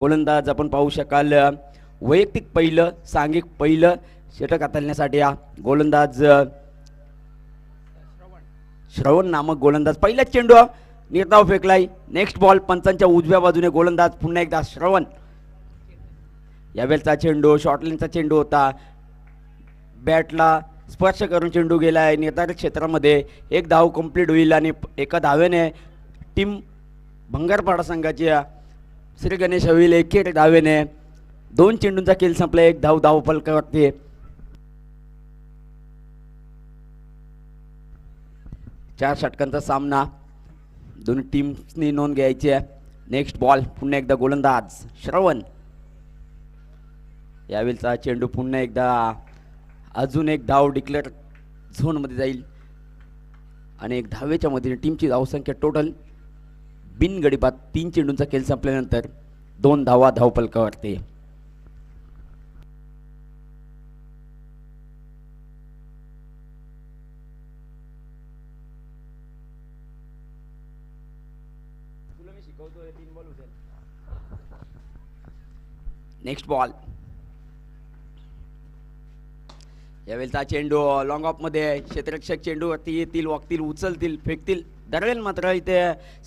गोलंदाज आपण पाहू शकाल वैयक्तिक पहिलं सांघिक पहिलं षटक हाताळण्यासाठी गोलंदाज श्रवण नामक गोलंदाज पहिला चेंडू निर्धाव फेकलाय. नेक्स्ट बॉल पंचांच्या उजव्या बाजूने गोलंदाज पुन्हा एकदा श्रवण. यावेळचा चेंडू शॉर्टलाईनचा चेंडू होता, बॅटला स्पर्श करून चेंडू गेलाय निर्धारित क्षेत्रामध्ये. एक धाव कंप्लीट होईल आणि एका धावेने टीम भंगारपाडा संघाची श्री गणेश होईल. एकेरी धावेने 2 चेंडूंचा खेळ संपला. एक धाव धावफलकावरती. चार षटकांचा सामना दोन्ही टीम्सनी नोंद घ्यायची आहे. नेक्स्ट बॉल पुन्हा एकदा गोलंदाज श्रवण. यावेळचा चेंडू पुन्हा एकदा अजून एक धाव डिक्लेअर झोनमध्ये जाईल आणि एक धावेच्या मधील टीमची धावसंख्या टोटल बिनगडी बाद 3 चेंडूंचा खेळ संपल्यानंतर 2 धावा धावफलकावरती. नेक्स्ट बॉल यावेळचा चेंडू लॉंग ऑफ मध्ये क्षेत्ररक्षक चेंडूवरती येतील, वागतील, उचलतील, फेकतील. दरम्यान मात्र इथे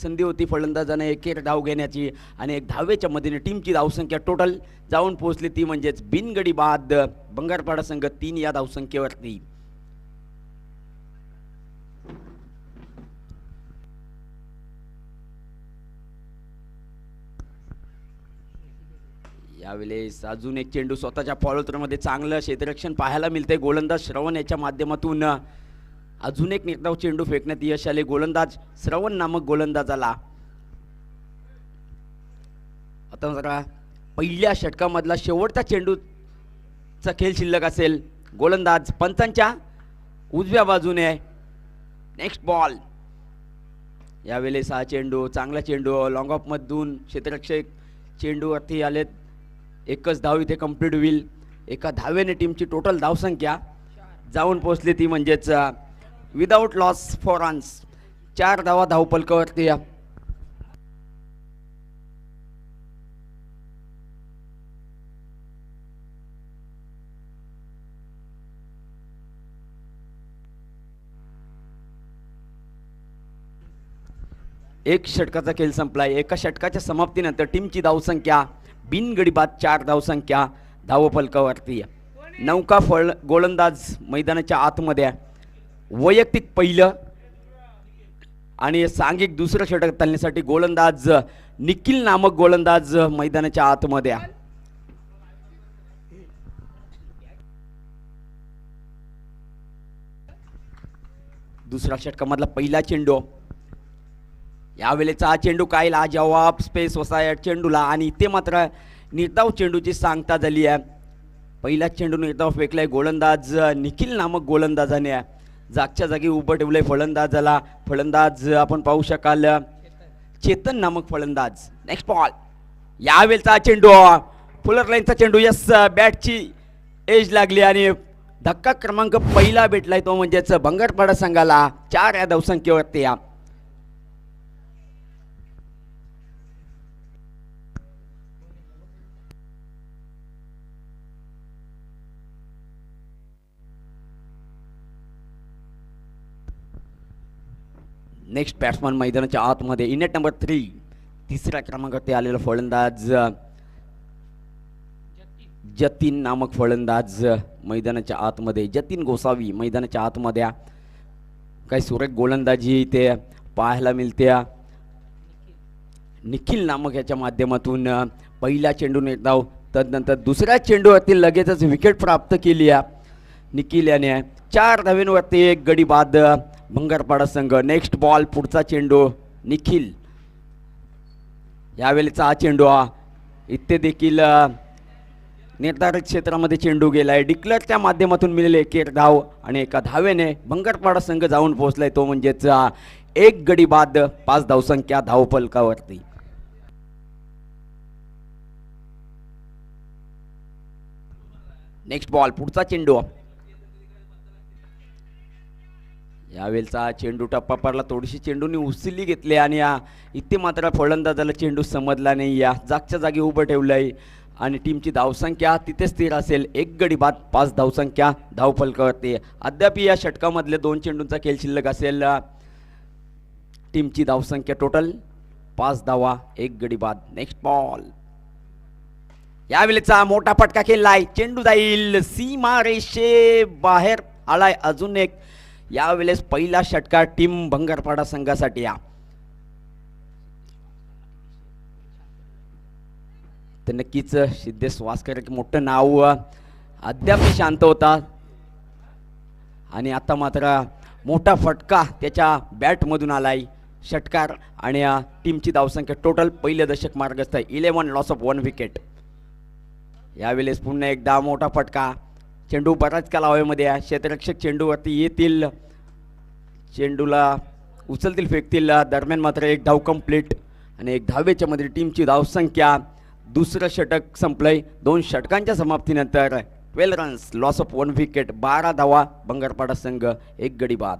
संधी होती फलंदाजाने एकेर धाव घेण्याची आणि एक धावेच्या मधीने टीमची धावसंख्या टोटल जाऊन पोहोचली ती म्हणजेच बिनगडी बाद भंगारपाडा संघ 3 या धावसंख्येवरती. यावेळेस अजून एक चेंडू स्वतःच्या फॉलोथ्रोमध्ये चांगलं क्षेत्ररक्षण पाहायला मिळते. गोलंदाज श्रवण याच्या माध्यमातून अजून एक निर्धाव चेंडू फेकण्यात यश आले गोलंदाज श्रवण नामक गोलंदाजाला. आता जरा पहिल्या षटकामधला शेवटचा चेंडूचा खेळ शिल्लक असेल. गोलंदाज पंचांच्या उजव्या बाजूने. नेक्स्ट बॉल यावेळेस हा चेंडू चांगला चेंडू लॉंग ऑफ मधून क्षेत्ररक्षक चेंडूवरती आलेत. एकच धाव इथे कंप्लीट होईल. एका धावेने टीमची टोटल धावसंख्या जाऊन पोहोचली ती म्हणजेच विदाउट लॉस फॉर रन्स 4 धावा धावफलकावरती. एक षटकाचा खेळ संपलाय. एका षटकाच्या समाप्तीनंतर टीमची धावसंख्या बिनगडी बाद 4 धावसंख्या धावफलकावरती. नौका गोलंदाज मैदानाच्या आतमध्ये. वैयक्तिक पहिलं आणि सांघिक दुसरं षटक हाताळण्यासाठी गोलंदाज निखिल नामक गोलंदाज मैदानाच्या आतमध्ये. दुसऱ्या षटकामधला पहिला चेंडू. यावेळेचा हा चेंडू काय जवाब स्पेस वसाया चेंडूला आणि इथे मात्र निर्धाव चेंडूची सांगता झाली आहे. पहिला चेंडू निर्धाव फेकलाय गोलंदाज निखिल नामक गोलंदाजाने. जागच्या जागी उभं ठेवलंय फलंदाजाला. फलंदाज आपण पाहू शकाल चेतन नामक फलंदाज. नेक्स्ट बॉल यावेळचा चेंडू फुलर लाईनचा चेंडू. यस बॅटची एज लागली आणि धक्का क्रमांक पहिला भेटलाय तो म्हणजेच भंगारपाडा संघाला 4 या धावसंख्येवरती. नेक्स्ट बॅट्समन मैदानाच्या आतमध्ये इनेट नंबर 3 तिसऱ्या क्रमांकावरती आलेला फलंदाज जतीन नामक फलंदाज मैदानाच्या आतमध्ये. जतीन गोसावी मैदानाच्या आतमध्ये. काही सुरेख गोलंदाजी इथे पाहायला मिळते. निखिल नामक याच्या माध्यमातून पहिला चेंडू निर्धाव. तदनंतर दुसऱ्या चेंडूवरती लगेचच विकेट प्राप्त केली निखिल याने. 4 धावेंवरती 1 गडी बाद भंगारपाडा संघ. नेक्स्ट बॉल पुढचा चेंडू निखिल. यावेळेचा हा चेंडू इथे देखील निर्धारित क्षेत्रामध्ये चेंडू गेलाय. डिक्लेअरच्या माध्यमातून मिळाले एक धाव आणि एका धावेने भंगारपाडा संघ जाऊन पोहोचलाय तो म्हणजेच 1 गडी बाद 5 धावसंख्या धावफलकावरती. नेक्स्ट बॉल पुढचा चेंडू. यावेळचा चेंडू टप्पा पडला, थोडीशी चेंडूनी उचलली घेतली आणि इथे मात्र फलंदाजाला चेंडू समजला नाही. या जागच्या जागी उभं ठेवलंय आणि टीमची धावसंख्या तिथे स्थिर असेल. एक गडी बाद, 5 धावसंख्या धावफलकावरती. अद्याप या षटकामधले 2 चेंडूंचा खेळ शिल्लक असेल. टीमची धावसंख्या टोटल 5 धावा, 1 गडी बाद. Next ball. यावेळेचा मोठा फटका खेळलाय, चेंडू जाईल सीमा रेषे बाहेर आलाय. अजून एक यावेळेस पहिला षटकार टीम भंगारपाडा संघासाठी. तर नक्कीच सिद्धेश वासकर एक मोठं नाव अद्याप शांत होता आणि आता मात्र मोठा फटका त्याच्या बॅटमधून आलाय. षटकार आणि टीमची धावसंख्या टोटल पहिलं दशक मार्गस्थ 11 लॉस ऑफ 1 विकेट. यावेळेस पुन्हा एकदा मोठा फटका, चेंडू बराच काल हवेमध्ये आहे. क्षेत्ररक्षक चेंडूवरती येतील, चेंडूला उचलतील, फेकतील. दरम्यान मात्र एक धाव कंप्लीट आणि एक धावेच्या मध्ये टीमची धावसंख्या. दुसरं षटक संपलंय. 2 षटकांच्या समाप्तीनंतर 12 रन्स, लॉस ऑफ 1 विकेट, 12 धावा. भंगारपाडा संघ 1 गडी बाद.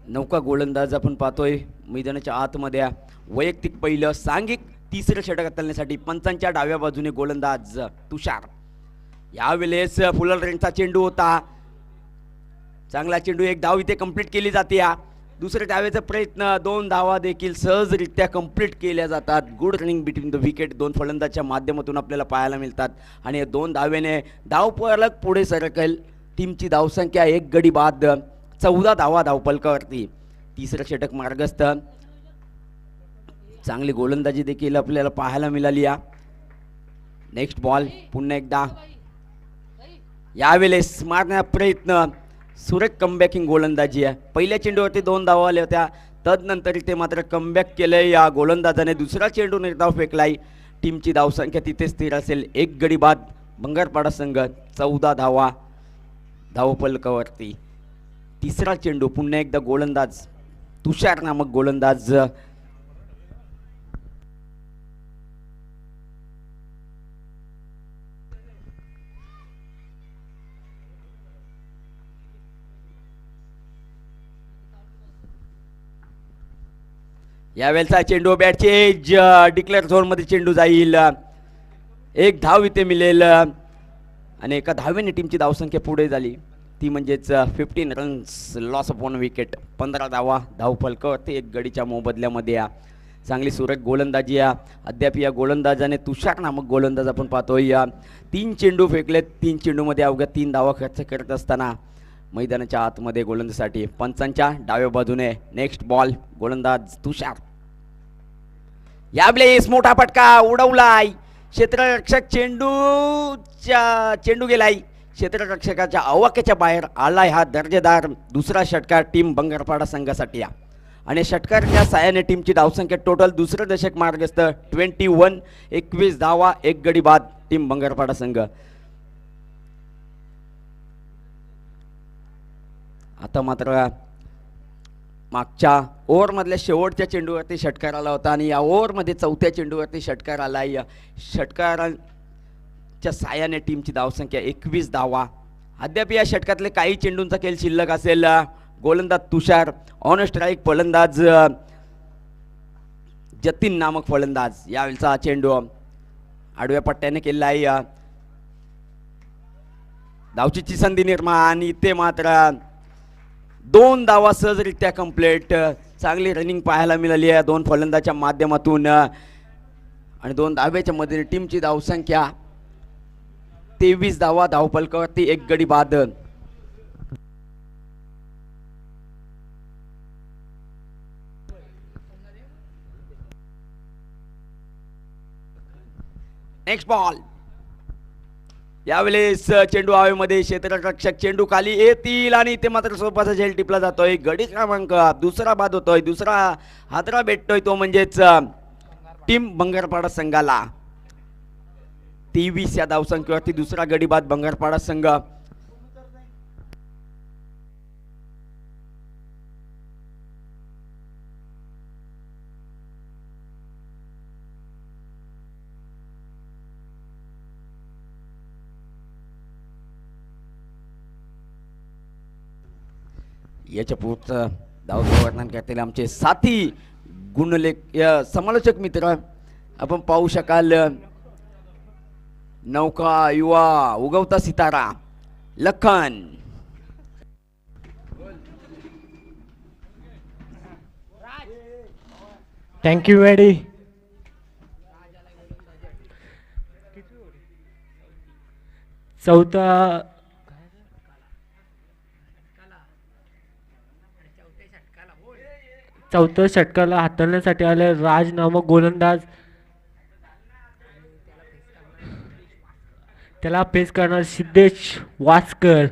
नौका गोलंदाज आपण पाहतोय मैदानाच्या आतमध्ये. वैयक्तिक पहिलं, सांघिक तिसरं षटक हाताळण्यासाठी पंचांच्या डाव्या बाजूने गोलंदाज तुषार. यावेळेस फुलर रेंजचा चेंडू होता, चांगला चेंडू. एक धाव इथे कंप्लीट केली जाते. दुसऱ्या डाव्याचा प्रयत्न, 2 धावा देखील सहजरित्या कंप्लीट केल्या जातात. Good running between the wicket 2 फलंदाजच्या माध्यमातून आपल्याला पाहायला मिळतात आणि 2 धावेने धावफलक पुढे सरकेल. टीमची धावसंख्या 1 गडी बाद, 14 धावा धावफलकावरती. तिसरं षटक मार्गस्थ. चांगली गोलंदाजी देखील आपल्याला पाहायला मिळाली. Next ball. पुन्हा एकदा यावेळेस मारण्याचा प्रयत्न, सुरेख कमबॅकिंग गोलंदाजी आहे. पहिल्या चेंडूवरती 2 धावा आल्या होत्या, तदनंतर इथे मात्र कमबॅक केलंय या गोलंदाजाने. दुसरा चेंडू निर्धाव फेकलाय. टीमची धावसंख्या तिथे स्थिर असेल. 1 गडी बाद. भंगारपाडा संघ 14 धावा धावफलकावरती. तिसरा चेंडू, पुन्हा एकदा गोलंदाज तुषार नामक गोलंदाज. यावेळेचा चेंडू बॅटचे एज, डिक्लेअर झोन मध्ये चेंडू जाईल. 1 धाव इथे मिळेल आणि एका धावेने टीमची धावसंख्या पुढे झाली, ती म्हणजेच 15 रन्स, लॉस ऑफ 1 विकेट, 15 धावा धावफलकावरती. 1 गडीच्या मोबदल्यामध्ये. चांगली सुरेख गोलंदाजी. अद्याप या गोलंदाजाने, तुषार नामक गोलंदाज आपण पाहतोय, 3 चेंडू फेकलेत. 3 चेंडूमध्ये अवघ्या 3 धावा खर्च करत असताना मैदानाच्या आतमध्ये गोलंदाजीसाठी पंचांच्या डाव्या बाजूने. Next ball. गोलंदाज तुषार. यावेळेस मोठा फटका उडवलाय. क्षेत्ररक्षक चेंडू गेलाय. क्षेत्ररक्षकाच्या आवाक्याच्या बाहेर आलाय. हा दर्जेदार दुसरा षटकार टीम भंगारपाडा संघासाठी. आणि षटकाराच्या साहाय्याने टीमची धावसंख्या टोटल दुसरं दशक मार्गस्थ 21, 21 धावा, 1 गडी बाद. टीम भंगारपाडा संघ. आता मात्र मागच्या ओव्हरमधल्या शेवटच्या चेंडूवरती षटकार आला होता आणि या ओव्हरमध्ये 4थ्या चेंडूवरती षटकार आलाय. षटकाराच्या साहाय्याने टीमची धावसंख्या 21 धावा. अद्याप या षटकातले काही चेंडूंचा खेळ शिल्लक असेल. गोलंदाज तुषार, ऑन स्ट्राईक फलंदाज जतीन नामक फलंदाज. यावेळचा चेंडू आडव्या पट्ट्याने केला आहे. धावचीची संधी निर्माण. इथे मात्र 2 धावा सहजरित्या कंप्लीट. चांगली रनिंग पाहायला मिळाली आहे 2 फलंदाजाच्या माध्यमातून आणि 2 धाव्याच्या मध्ये टीमची धावसंख्या 23 धावा धावफलकावरती. 1 गडी बाद. Next ball. यावेळेस चेंडू हवेमध्ये, क्षेत्ररक्षक चेंडू खाली येतील आणि ते मात्र सोपाचा झेल टिपला जातोय. गडी क्रमांक दुसरा बाद होतोय, दुसरा हादरा भेटतोय तो म्हणजेच टीम बंगारपाडा संघाला. 23 या धावसंख्येवरती दुसरा गडी बाद बंगारपाडा संघ. याच्या पुढचं धावचं वर्णन करतील आमचे साथी गुणलेख समालोचक मित्र. आपण पाहू शकाल नौका युवा उगवता सितारा लखन. थँक्यू वेडी. चौथ्या षटकाला हाताळण्यासाठी आले राज नामक गोलंदाज. त्याला फेस करणार सिद्धेश वासकर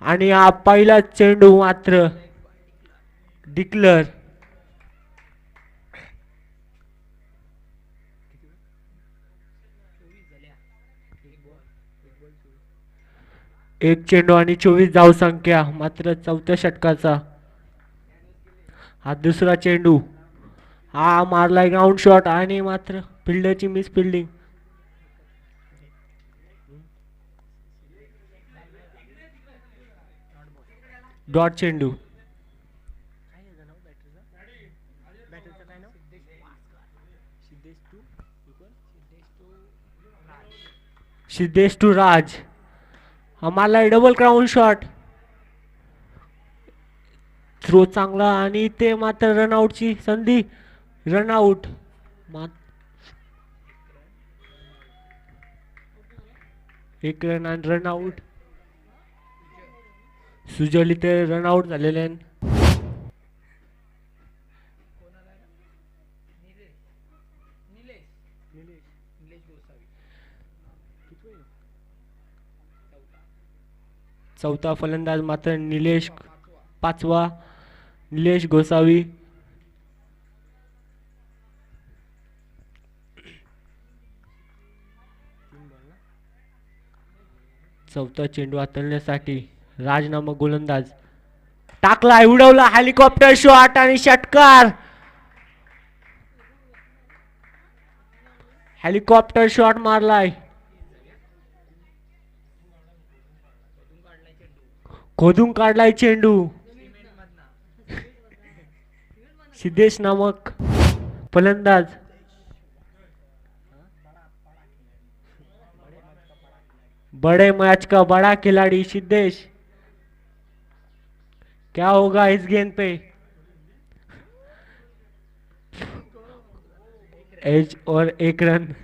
आणि हा पहिला चेंडू मात्र डिक्लर. एक चेंडू आणि 24 धावसंख्या मात्र चौथ्या षटकाचा. हा दुसरा चेंडू, हा मारलाय ग्राउंड शॉट आणि मात्र फिल्डरची मिस फिल्डिंग. डॉट चेंडू. सिद्धेश टू राज, हा मारलाय डबल ग्राउंड शॉट. थ्रो चांगला आणि ते मात्र रनआउटची संधी. रनआउट. एक रन आणि रनआउट. सुजल इथे रनआउट झालेले आहे. चौथा फलंदाज मात्र निलेश, पाचवा निलेश गोसावी. चौथा चेंडू हाताळण्यासाठी राज नामक गोलंदाज. टाकला, उडवला, हेलिकॉप्टर शॉट आणि षटकार. हेलिकॉप्टर शॉट मारलाय. खोदून काढलाय चेंडू. सिद्धेश नामक फलंदाज. बड़े मैच का बड़ा खिलाड़ी सिद्धेश. क्या होगा इस गेंद पे? एज और एक रन.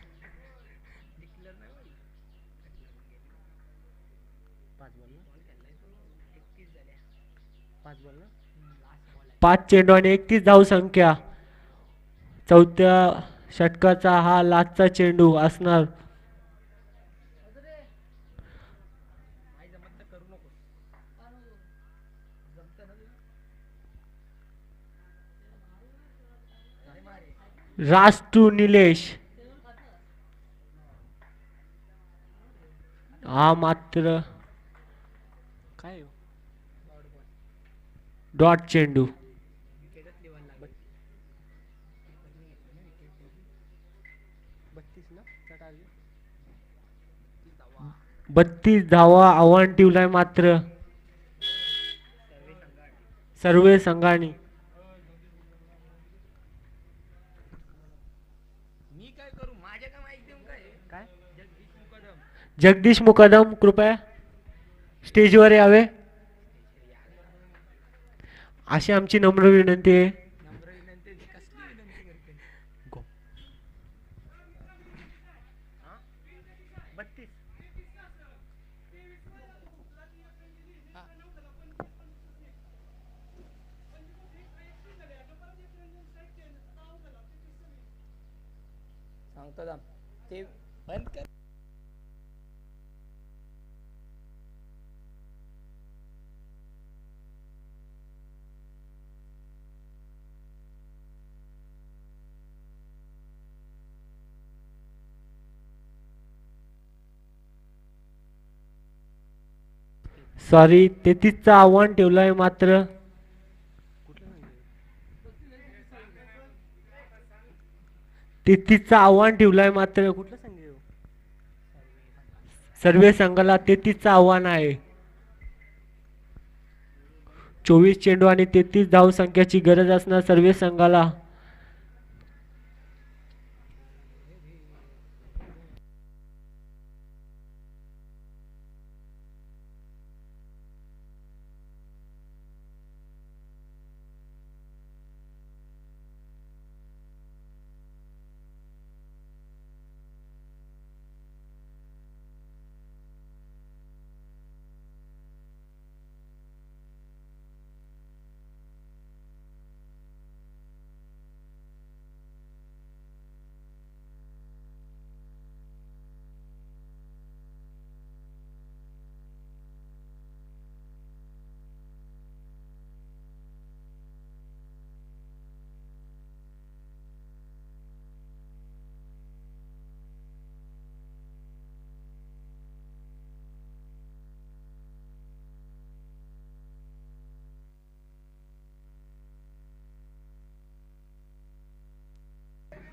पाच चेंडू आणि 31 धावसंख्या. चौथ्या षटकाचा हा लास्टचा चेंडू असणार. राज टू निलेश, हा मात्र काय डॉट चेंडू. 32 धावा आव्हान ठेवलाय मात्र सर्वे संघाने. जगदीश मुकदम कृपया स्टेजवर यावे अशी आमची नम्र विनंती आहे. सांगतो ते बंद कर. सॉरी 33चं आव्हान ठेवलंय मात्र 33चं आव्हान ठेवलंय मात्र कुठलं संघ आहे हो? सर्वे संघाला 33चं आव्हान आहे. 24 चेंडू आणि 33 धावसंख्याची गरज असणार सर्वे संघाला.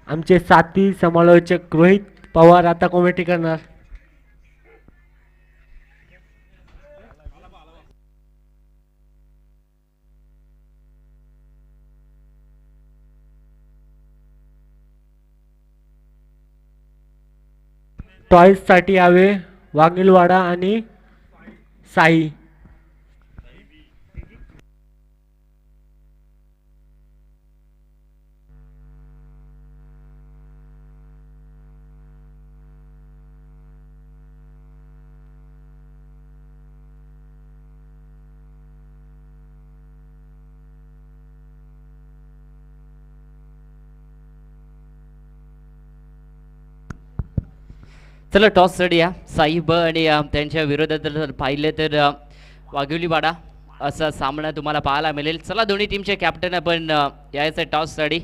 आमचे साथी समालोचक रोहित पवार आता कॉमेंट्री करणार. टॉयज साठी यावे वाघिलवाडा आणि साई. चला टॉस साठी साईब आणि त्यांच्या विरोधात जर पाहिलं तर वाघिवलीवाडा असा सामना तुम्हाला पाहायला मिळेल. चला दोन्ही टीमचे कॅप्टन आपण यायचं टॉस साठी.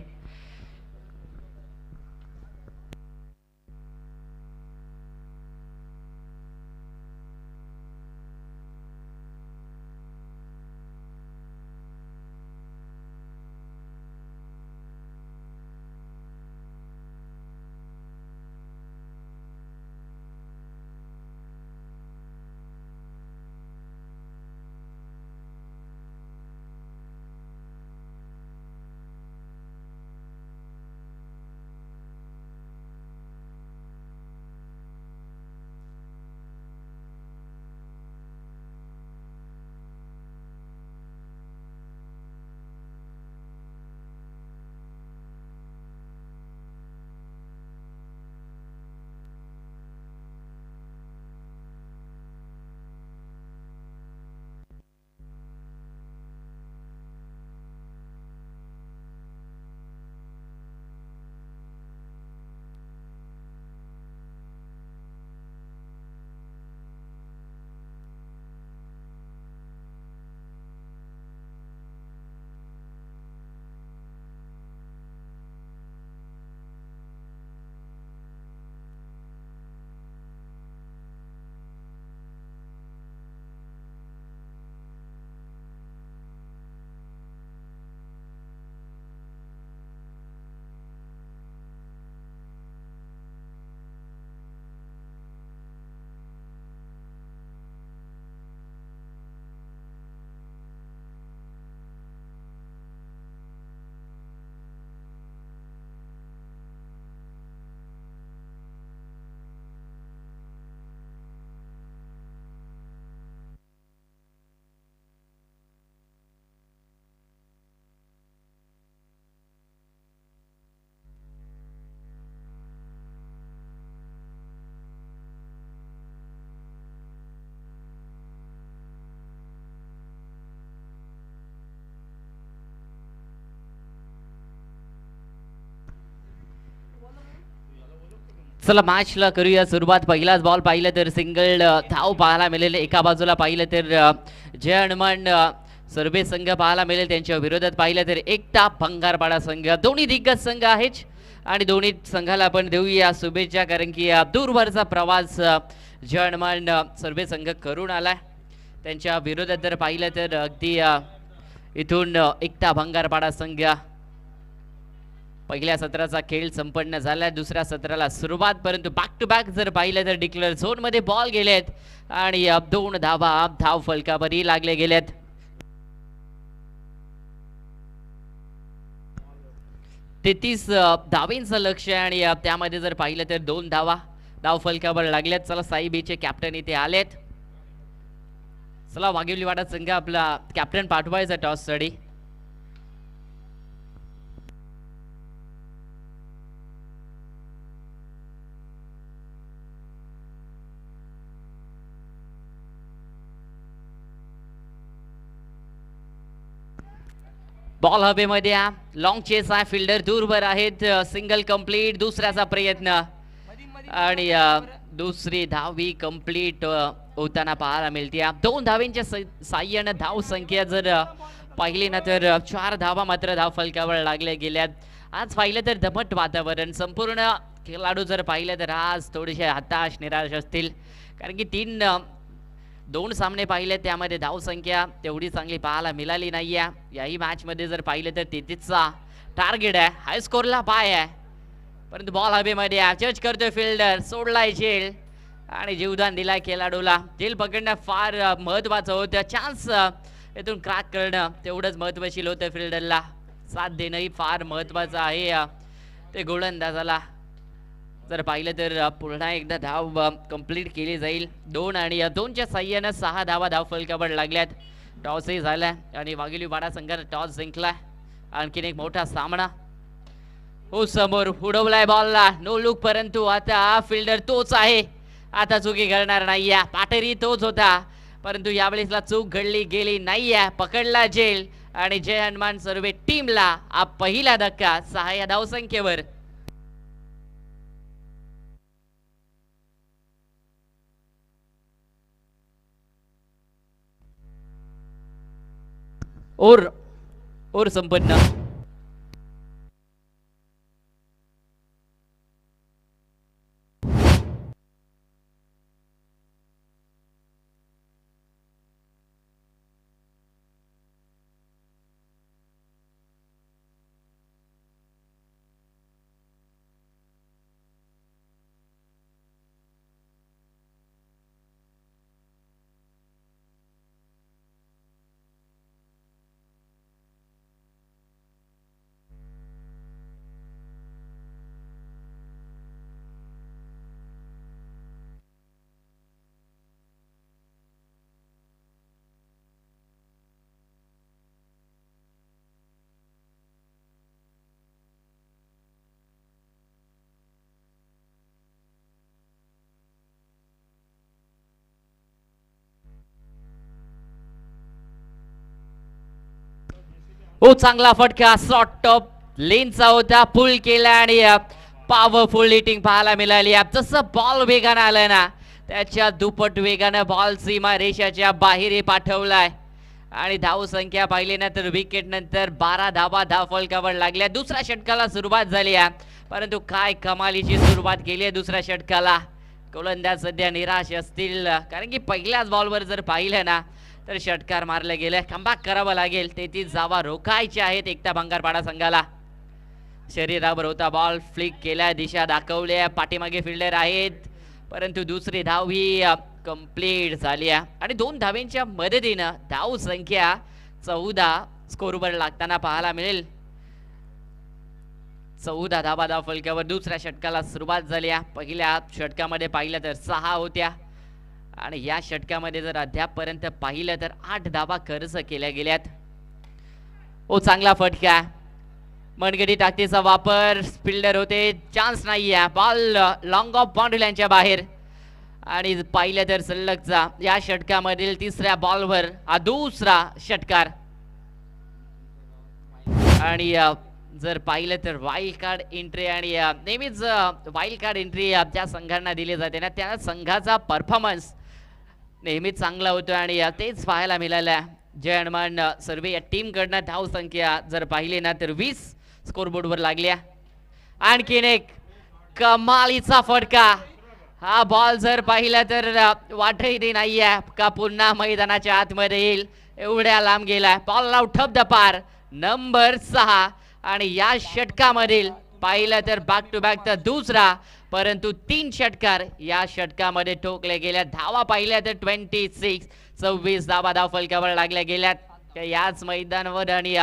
चला मॅचला करूया सुरुवात. पहिलाच बॉल पाहिलं तर सिंगल धाव पाहायला मिळेल. एका बाजूला पाहिलं तर जय हनुमान सर्वे संघ पाहायला मिळेल. त्यांच्या विरोधात पाहिलं तर एकटा भंगारपाडा संघ. दोन्ही दिग्गज संघ आहेत आणि दोन्ही संघाला आपण देऊया शुभेच्छा, कारण की दूरवरचा प्रवास जय हनुमान सर्वे संघ करून आलाय. त्यांच्या विरोधात जर पाहिलं तर अगदी इथून एकता भंगारपाडा संघ पहिल्या सत्राचा खेळ संपन्न झाला, दुसऱ्या सत्राला सुरुवात, परंतु बॅक टू बॅक जर पाहिलं तर डिक्लेअर झोन मध्ये बॉल गेलेत आणि 2 धावा धाव फलकावरही लागले गेलेत. तेहतीस धावेंचं लक्ष आणि त्यामध्ये जर पाहिलं तर 2 धावा धाव फलकावर लागल्यात. चला साई बीचे कॅप्टन इथे आलेत. चला वाघिवलीवाडा संघ आपला कॅप्टन पाठवायचा टॉस साठी. बॉल हवेमध्ये लॉंग चेस आहे, फिल्डर दूरवर आहेत, सिंगल कंप्लीट, दुसऱ्याचा प्रयत्न आणि दुसरी धाव ही कंप्लीट होताना पाहायला मिळते. 2 धावेंच्या साह्याने धाव संख्या जर पाहिली ना तर 4 धावा मात्र धाव फलकावर लागल्या गेल्यात. आज पाहिलं तर दमट वातावरण, संपूर्ण खेळाडू जर पाहिलं तर आज थोडेसे हताश निराश असतील, कारण की 2 सामने पाहिले त्यामध्ये धाव संख्या तेवढी चांगली पाहायला मिळाली नाहीये. याही मॅच मध्ये जर पाहिलं तर 33चा टार्गेट आहे, हाय स्कोरला पाय आहे, परंतु बॉल हवेमध्ये जज करतोय फिल्डर, सोडलाय झेल आणि जीवदान दिलाय खेळाडूला. झेल पकडणं फार महत्वाचं होतं, चान्स इथून क्रॅक करणं तेवढंच महत्वाशील होतं. फिल्डरला साथ देणंही फार महत्वाचं आहे. ते गोलंदाजाला जर पाहिलं तर पुन्हा एकदा धाव कंप्लीट केली जाईल. 2 आणि 2च्या साह्यानं 6 धावा धाव फलकावर लागल्यात. टॉसही झालाय आणि वाघिवलीवाडा संघाने टॉस जिंकलाय. आणखीन एक मोठा सामना हो समोर, उडवलाय बॉलला, नो लुक, परंतु आता फिल्डर तोच आहे, आता चुकी करणार नाहीये. पाटरी तोच होता, परंतु यावेळेसला चूक घडली गेली नाहीये. पकडला झेल आणि जय हनुमान सर्वे टीमला पहिला धक्का 6 या धावसंख्येवर. ओर संपन्न. चांगला फटका शॉर्ट टॉप लेनचा होता, पुल केला आणि पॉवरफुल हिटिंग पाहायला मिळाली. जसं बॉल वेगानं आलाय ना त्याच्या दुप्पट वेगानं बॉल सीमा रेषाच्या बाहेर पाठवलाय आणि धाव संख्या पाहिली ना तर विकेट नंतर 12 धावा धाव फलकावर लागल्या. दुसऱ्या षटकाला सुरुवात झाली आहे, परंतु काय कमालीची सुरुवात केली आहे दुसऱ्या षटकाला. गोलंदाज सध्या निराश असतील, कारण की पहिल्याच बॉलवर जर पाहिलं ना तर षटकार मारले गेले. कमबॅक करावं लागेल. 33 धावा रोखायच्या आहेत एकता भंगारपाडा संघाला. शरीरावर होता बॉल, फ्लिक केला, दिशा दाखवली, पाठीमागे फिल्डर आहेत, परंतु दुसरी धाव ही कंप्लीट झाली आणि 2 धावेंच्या मदतीनं धाव संख्या 14 स्कोरवर लागताना पाहायला मिळेल. 14 धावा धाव फलकावर दुसऱ्या षटकाला सुरुवात झाली. पहिल्या षटकामध्ये पाहिलं तर 6 होत्या आणि या षटकामध्ये जर अद्यापपर्यंत पाहिलं तर 8 धावा खर्च केल्या गेल्यात. चांगला फटका, मनगटी टाकतेचा वापर, फिल्डर होते, चान्स नाहीये, बॉल लॉंग ऑफ बाउंड्री लाईनच्या बाहेर आणि पाहिलं तर सलगचा या षटकामधील 3ऱ्या बॉलवर हा दुसरा षटकार. आणि जर पाहिलं तर वाईल्ड कार्ड एंट्री आणि नेहमीच वाईल्ड कार्ड एंट्री ज्या संघांना दिली जाते ना त्या संघाचा परफॉर्मन्स नेहमीच चांगला होतो आणि तेच पाहायला मिळालं. जय हनुमान सर्वे या टीम कडनं धाव संख्या जर पाहिली ना तर 20 स्कोरबोर्डवर लागल्या. आणखीन एक कमालीचा फटका हा बॉल जर पाहिला तर वाटही नाहीये का पुन्हा मैदानाच्या आतमध्ये येईल, एवढ्या लांब गेलाय. बॉल आउट ऑफ द पार नंबर 6 आणि या षटकामधील पाहिलं तर बॅक टू बॅक तर दुसरा, परंतु 3 षटकार या षटकामध्ये ठोकले गेल्या. धावा पाहिल्या तर 26 धावा धाव फलकावर लागल्या गेल्यात याच मैदानावर आणि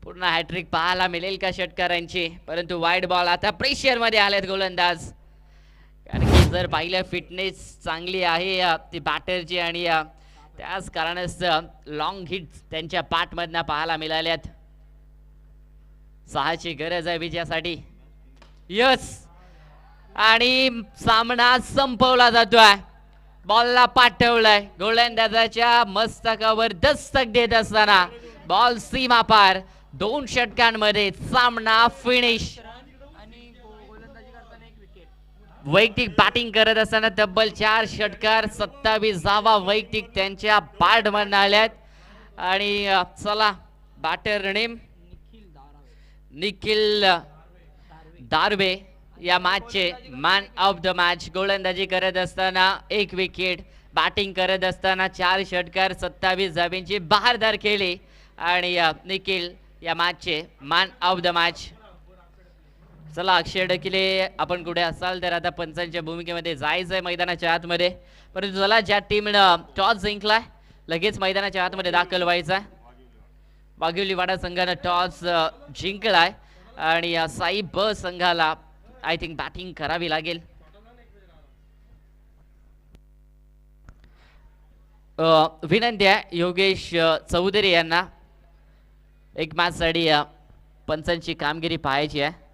पुन्हा हॅट्रिक पाहायला मिळेल का षटकारांची, परंतु वाईड बॉल. आता प्रेशर मध्ये आलेत गोलंदाज, कारण की जर पाहिलं फिटनेस चांगली आहे ती बॅटरची आणि त्याच कारणास्तव लॉंग हिट्स त्यांच्या पाठमधनं पाहायला मिळाल्यात. 6ची गरज आहे विजयासाठी. यस, आणि सामना संपवला जातोय. बॉलला पाठवलाय, गोलंदाजाच्या मस्तकावर दस्तक देत असताना बॉल सीमा पार. 2 षटकांमध्ये सामना फिनिश. वैयक्तिक बॅटिंग करत असताना तब्बल 4 षटकार 27 धावा वैयक्तिक त्यांच्या बॅट मधून आल्यात. आणि चला बॅटर नेम निखिल दारवे या मॅचचे मॅन ऑफ द मॅच. गोलंदाजी करत असताना 1 विकेट, बॅटिंग करत असताना 4 षटकार 27 धाब्यांची बहारदार खेळी आणि निखिल या मॅचचे मॅन ऑफ द मॅच. चला अक्षय डकिले, आपण कुठे असाल तर आता पंचांच्या भूमिकेमध्ये जायचंय मैदानाच्या आतमध्ये, परंतु चला ज्या टीमनं टॉस जिंकलाय लगेच मैदानाच्या आतमध्ये दाखल व्हायचा. वाघिवली वाडा संघानं टॉस जिंकलाय आणि साई ब संघाला आय थिंक बॅटिंग करावी लागेल. विनंती आहे योगेश चौधरी यांना एक मॅच साठी पंचांची कामगिरी पाहायची आहे.